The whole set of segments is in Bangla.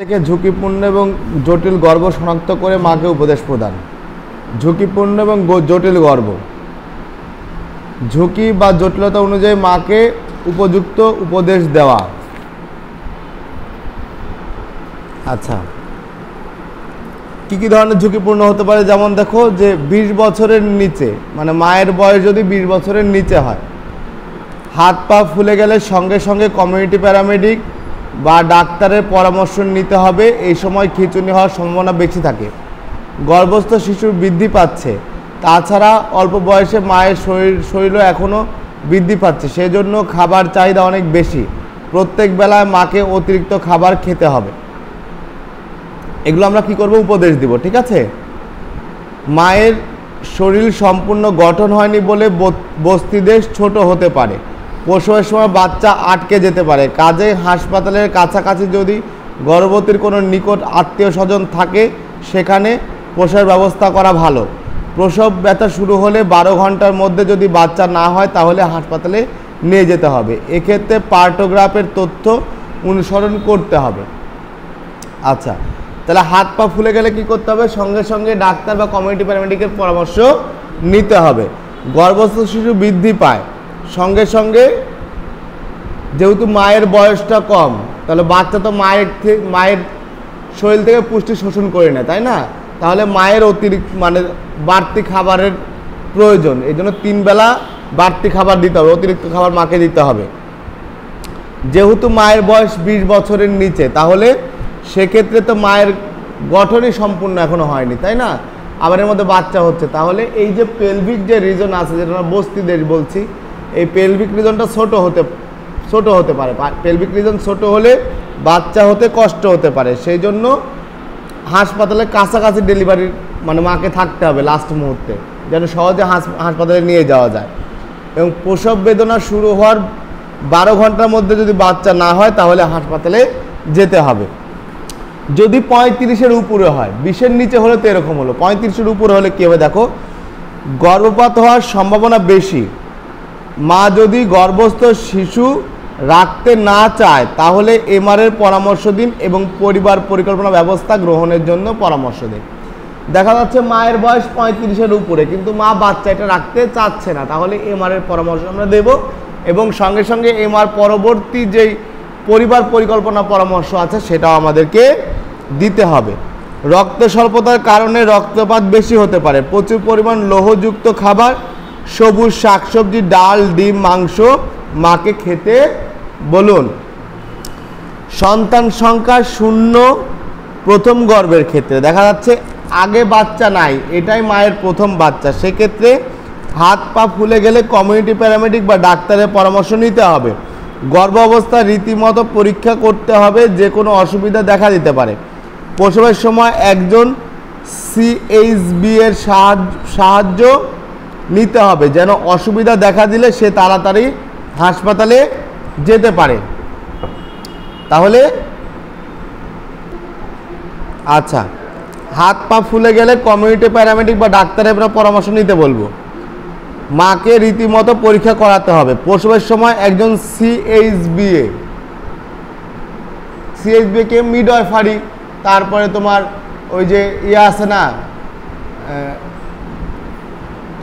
থেকে ঝুঁকিপূর্ণ এবং জটিল গর্ভ শনাক্ত করে মাকে উপদেশ প্রদান। ঝুঁকিপূর্ণ এবং জটিল গর্ভ, ঝুঁকি বা জটিলতা অনুযায়ী মাকে উপযুক্ত উপদেশ দেওয়া। আচ্ছা, কি ধরনের ঝুঁকিপূর্ণ হতে পারে? যেমন দেখো যে 20 বছরের নিচে, মানে মায়ের বয়স যদি 20 বছরের নিচে হয়, হাত পা ফুলে গেলে সঙ্গে সঙ্গে কমিউনিটি প্যারামেডিক বা ডাক্তারের পরামর্শ নিতে হবে। এই সময় খিঁচুনি হওয়ার সম্ভাবনা বেশি থাকে। গর্ভস্থ শিশুর বৃদ্ধি পাচ্ছে, তাছাড়া অল্প বয়সে মায়ের শরীরও এখনও বৃদ্ধি পাচ্ছে, সেজন্য খাবার চাহিদা অনেক বেশি। প্রত্যেক বেলায় মাকে অতিরিক্ত খাবার খেতে হবে। এগুলো আমরা কি করব? উপদেশ দিব। ঠিক আছে। মায়ের শরীর সম্পূর্ণ গঠন হয়নি বলে বস্তিদেশ ছোট হতে পারে। প্রসবের সময় বাচ্চা আটকে যেতে পারে। কাজে হাসপাতালের কাছাকাছি যদি গর্ভবতীর কোনো নিকট আত্মীয় স্বজন থাকে, সেখানে প্রসবের ব্যবস্থা করা ভালো। প্রসব ব্যথা শুরু হলে 12 ঘন্টার মধ্যে যদি বাচ্চা না হয়, তাহলে হাসপাতালে নিয়ে যেতে হবে। এক্ষেত্রে পার্টোগ্রাফের তথ্য অনুসরণ করতে হবে। আচ্ছা, তাহলে হাত পা ফুলে গেলে কি করতে হবে? সঙ্গে সঙ্গে ডাক্তার বা কমিউনিটি প্যারামেডিকের পরামর্শ নিতে হবে। গর্ভস্থ শিশু বৃদ্ধি পায়, সঙ্গে সঙ্গে যেহেতু মায়ের বয়সটা কম, তাহলে বাচ্চা তো মায়ের শরীর থেকে পুষ্টি শোষণ করে নেয়, তাই না? তাহলে মায়ের অতিরিক্ত মানে বাড়তি খাবারের প্রয়োজন। এই জন্য 3 বেলা বাড়তি খাবার দিতে হবে, অতিরিক্ত খাবার মাকে দিতে হবে। যেহেতু মায়ের বয়স 20 বছরের নিচে, তাহলে সেক্ষেত্রে তো মায়ের গঠনই সম্পূর্ণ এখনো হয়নি, তাই না? আবার এর মধ্যে বাচ্চা হচ্ছে, তাহলে এই যে পেলভিক যে রিজন আছে, যেটা আমরা বস্তিদেশ বলছি, এই পেলভিক রিজনটা ছোট হতে পারে। পেলভিক রিজন ছোট হলে বাচ্চা হতে কষ্ট হতে পারে। সেই জন্য হাসপাতালের কাছাকাছি ডেলিভারির মানে মাকে থাকতে হবে লাস্ট মুহূর্তে, যেন সহজে হাসপাতালে নিয়ে যাওয়া যায়। এবং প্রসব বেদনা শুরু হওয়ার 12 ঘন্টার মধ্যে যদি বাচ্চা না হয়, তাহলে হাসপাতালে যেতে হবে। যদি 35-এর উপরে হয়, 20-এর নিচে হলে তো এরকম হলো, 35-এর উপরে হলে কী হবে? দেখো, গর্ভপাত হওয়ার সম্ভাবনা বেশি। মা যদি গর্ভস্থ শিশু রাখতে না চায়, তাহলে এমআরআইয়ের পরামর্শ দিন এবং পরিবার পরিকল্পনা ব্যবস্থা গ্রহণের জন্য পরামর্শ দিন। দেখা যাচ্ছে মায়ের বয়স 35-এর উপরে, কিন্তু মা বাচ্চা এটা রাখতে চাচ্ছে না, তাহলে এমআরআইয়ের পরামর্শ আমরা দেব। এবং সঙ্গে সঙ্গে এমআর পরবর্তী যেই পরিবার পরিকল্পনা পরামর্শ আছে, সেটাও আমাদেরকে দিতে হবে। রক্ত স্বল্পতার কারণে রক্তপাত বেশি হতে পারে। প্রচুর পরিমাণ লৌহযুক্ত খাবার, সবুজ শাকসবজি, ডাল, ডিম, মাংস মাকে খেতে বলুন। সন্তান সংখ্যা 0 প্রথম গর্ভের ক্ষেত্রে দেখা যাচ্ছে আগে বাচ্চা নাই, এটাই মায়ের প্রথম বাচ্চা, সেক্ষেত্রে হাত পা ফুলে গেলে কমিউনিটি প্যারামেডিক বা ডাক্তারের পরামর্শ নিতে হবে। গর্ভ অবস্থা রীতিমতো পরীক্ষা করতে হবে, যে কোনো অসুবিধা দেখা দিতে পারে। প্রসবের সময় একজন সিএইচবি এর সাহায্য নিতে হবে, যেন অসুবিধা দেখা দিলে সে তাড়াতাড়ি হাসপাতালে যেতে পারে। তাহলে আচ্ছা, হাত পা ফুলে গেলে কমিউনিটি প্যারামেডিক বা ডাক্তারের পরামর্শ নিতে বলবো। মাকে রীতিমতো পরীক্ষা করাতে হবে। প্রসবের সময় একজন সিএইচবি কে মিডওয়াইফারি, তারপরে তোমার ওই যে আছে না,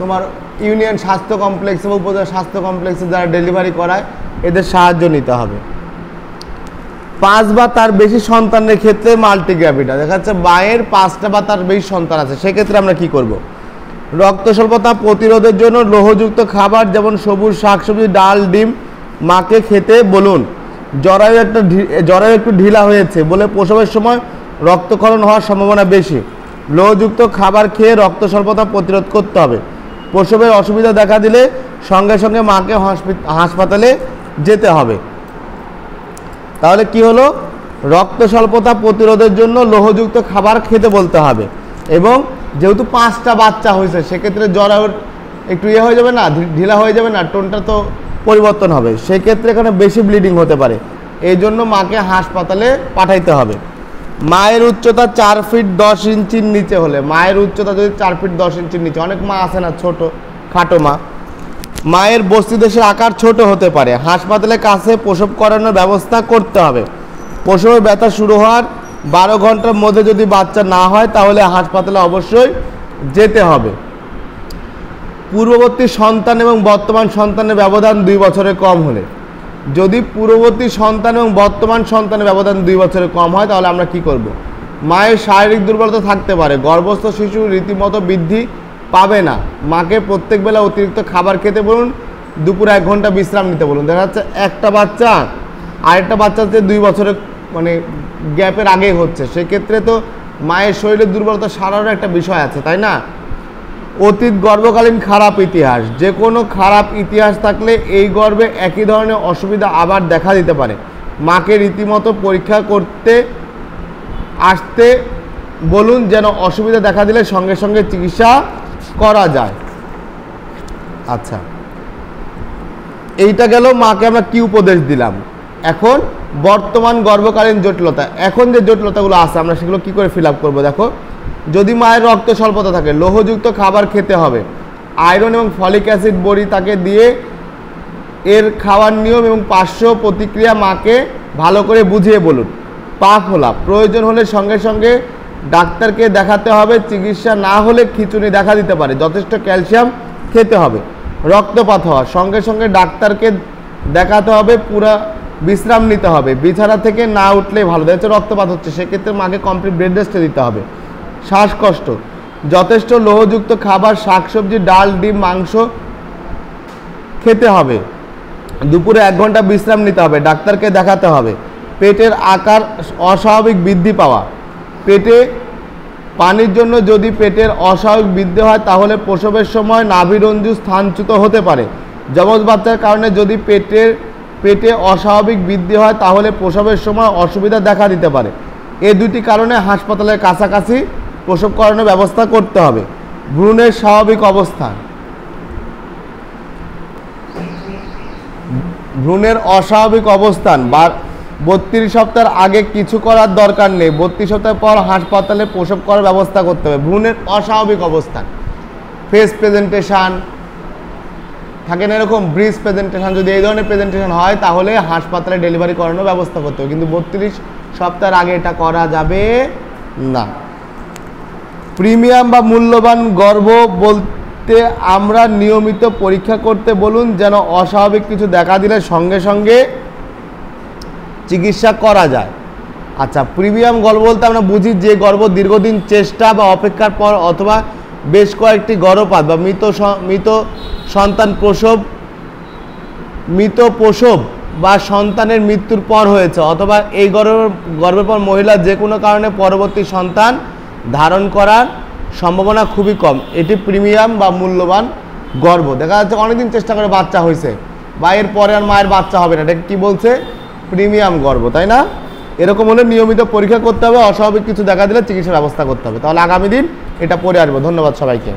তোমার ইউনিয়ন স্বাস্থ্য কমপ্লেক্স এবং উপজেলা স্বাস্থ্য কমপ্লেক্সে যারা ডেলিভারি করায়, এদের সাহায্য নিতে হবে। 5 বা তার বেশি সন্তানের ক্ষেত্রে মাল্টিগ্রাভিটা, দেখা যাচ্ছে মায়ের 5টা বা তার বেশি সন্তান আছে, সেক্ষেত্রে আমরা কি করব? রক্ত স্বল্পতা প্রতিরোধের জন্য লৌহযুক্ত খাবার যেমন সবুজ শাকসবজি, ডাল, ডিম মাকে খেতে বলুন। জরায়ু একটু ঢিলা হয়েছে বলে প্রসবের সময় রক্তক্ষরণ হওয়ার সম্ভাবনা বেশি। লৌহযুক্ত খাবার খেয়ে রক্ত স্বল্পতা প্রতিরোধ করতে হবে। প্রসবের অসুবিধা দেখা দিলে সঙ্গে সঙ্গে মাকে হাসপাতালে যেতে হবে। তাহলে কি হলো? রক্ত স্বল্পতা প্রতিরোধের জন্য লৌহযুক্ত খাবার খেতে বলতে হবে। এবং যেহেতু 5টা বাচ্চা হয়েছে, সেক্ষেত্রে জরায়ুর একটু হয়ে যাবে না, ঢিলা হয়ে যাবে না, টোনটা তো পরিবর্তন হবে, সেক্ষেত্রে এখানে বেশি ব্লিডিং হতে পারে। এই জন্য মাকে হাসপাতালে পাঠাইতে হবে। মায়ের উচ্চতা 4 ফিট 10 ইঞ্চির নিচে হলে, মায়ের উচ্চতা যদি 4 ফিট 10 ইঞ্চির নিচে, অনেক মা আছে না ছোট খাটো মা, মায়ের বস্তিদেশের আকার ছোট হতে পারে, হাসপাতালের কাছে প্রসব করানোর ব্যবস্থা করতে হবে। প্রসবের ব্যথা শুরু হওয়ার 12 ঘন্টার মধ্যে যদি বাচ্চা না হয় তাহলে হাসপাতালে অবশ্যই যেতে হবে। পূর্ববর্তী সন্তান এবং বর্তমান সন্তানের ব্যবধান 2 বছরের কম হলে, যদি পূর্ববর্তী সন্তান এবং বর্তমান সন্তানের ব্যবধান 2 বছরের কম হয় তাহলে আমরা কি করব? মায়ের শারীরিক দুর্বলতা থাকতে পারে, গর্ভস্থ শিশু রীতিমতো বৃদ্ধি পাবে না, মাকে প্রত্যেক বেলা অতিরিক্ত খাবার খেতে বলুন, দুপুরে 1 ঘন্টা বিশ্রাম নিতে বলুন। দেখা যাচ্ছে একটা বাচ্চা আরেকটা বাচ্চাতে 2 বছরের মানে গ্যাপের আগেই হচ্ছে, সেক্ষেত্রে তো মায়ের শরীরের দুর্বলতা সারারও একটা বিষয় আছে, তাই না? অতীত গর্ভকালীন খারাপ ইতিহাস, যে কোনো খারাপ ইতিহাস থাকলে এই গর্ভে একই ধরনের অসুবিধা আবার দেখা দিতে পারে। মাকে রীতিমতো পরীক্ষা করতে আসতে বলুন, যেন অসুবিধা দেখা দিলে সঙ্গে সঙ্গে চিকিৎসা করা যায়। আচ্ছা, এইটা গেল মাকে আমরা কি উপদেশ দিলাম। এখন বর্তমান গর্ভকালীন জটিলতা, এখন যে জটিলতাগুলো আছে আমরা সেগুলো কি করে ফিল আপ করবো। দেখো, যদি মায়ের রক্ত স্বল্পতা থাকে, লৌহযুক্ত খাবার খেতে হবে, আয়রন এবং ফলিক অ্যাসিড বড়ি তাকে দিয়ে এর খাওয়ার নিয়ম এবং পার্শ্ব প্রতিক্রিয়া মাকে ভালো করে বুঝিয়ে বলুন। পা ফোলা, প্রয়োজন হলে সঙ্গে সঙ্গে ডাক্তারকে দেখাতে হবে, চিকিৎসা না হলে খিঁচুনি দেখা দিতে পারে, যথেষ্ট ক্যালসিয়াম খেতে হবে। রক্তপাত হওয়া, সঙ্গে সঙ্গে ডাক্তারকে দেখাতে হবে, পুরা বিশ্রাম নিতে হবে, বিছানা থেকে না উঠলেই ভালো। দেখা যাচ্ছে রক্তপাত হচ্ছে, সেক্ষেত্রে মাকে কমপ্লিট বেড রেস্টে দিতে হবে। শ্বাসকষ্ট, যথেষ্ট লৌহযুক্ত খাবার, শাকসবজি, ডাল, ডিম, মাংস খেতে হবে, দুপুরে 1 ঘন্টা বিশ্রাম নিতে হবে, ডাক্তারকে দেখাতে হবে। পেটের আকার অস্বাভাবিক বৃদ্ধি পাওয়া, পেটে পানির জন্য যদি পেটের অস্বাভাবিক বৃদ্ধি হয় তাহলে প্রসবের সময় নাভিরঞ্জু স্থানচ্যুত হতে পারে। যমজ বাচ্চার কারণে যদি পেটে অস্বাভাবিক বৃদ্ধি হয় তাহলে প্রসবের সময় অসুবিধা দেখা দিতে পারে। এই দুটি কারণে হাসপাতালের কাছাকাছি প্রসব করানোর ব্যবস্থা করতে হবে। ভ্রূণের স্বাভাবিক অবস্থান, ভ্রূণের অস্বাভাবিক অবস্থান বা 32 সপ্তাহের আগে কিছু করার দরকার নেই, 32 সপ্তাহ পর হাসপাতালে প্রসব করার ব্যবস্থা করতে হবে। ভ্রূণের অস্বাভাবিক অবস্থান, ফেস প্রেজেন্টেশন থাকে না, এরকম ব্রিজ প্রেজেন্টেশন, যদি এই ধরনের প্রেজেন্টেশন হয় তাহলে হাসপাতালে ডেলিভারি করানোর ব্যবস্থা করতে হবে, কিন্তু 32 সপ্তাহের আগে এটা করা যাবে না। প্রিমিয়াম বা মূল্যবান গর্ভ বলতে আমরা নিয়মিত পরীক্ষা করতে বলুন, যেন অস্বাভাবিক কিছু দেখা দিলে সঙ্গে সঙ্গে চিকিৎসা করা যায়। আচ্ছা, প্রিমিয়াম গর্ভ বলতে আমরা বুঝি যে গর্ভ দীর্ঘদিন চেষ্টা বা অপেক্ষার পর অথবা বেশ কয়েকটি গর্ভপাত বা মৃত সন্তান প্রসব বা সন্তানের মৃত্যুর পর হয়েছে, অথবা এই গর্ভের পর মহিলা যে কোনো কারণে পরবর্তী সন্তান ধারণ করার সম্ভাবনা খুবই কম, এটি প্রিমিয়াম বা মূল্যবান গর্ভ। দেখা যাচ্ছে অনেকদিন চেষ্টা করে বাচ্চা হয়েছে বা এর পরে আর মায়ের বাচ্চা হবে না, এটাকে কী বলছে? প্রিমিয়াম গর্ভ, তাই না? এরকম হলে নিয়মিত পরীক্ষা করতে হবে, অস্বাভাবিক কিছু দেখা দিলে চিকিৎসার ব্যবস্থা করতে হবে। তাহলে আগামী দিন এটা পড়ে আসবো। ধন্যবাদ সবাইকে।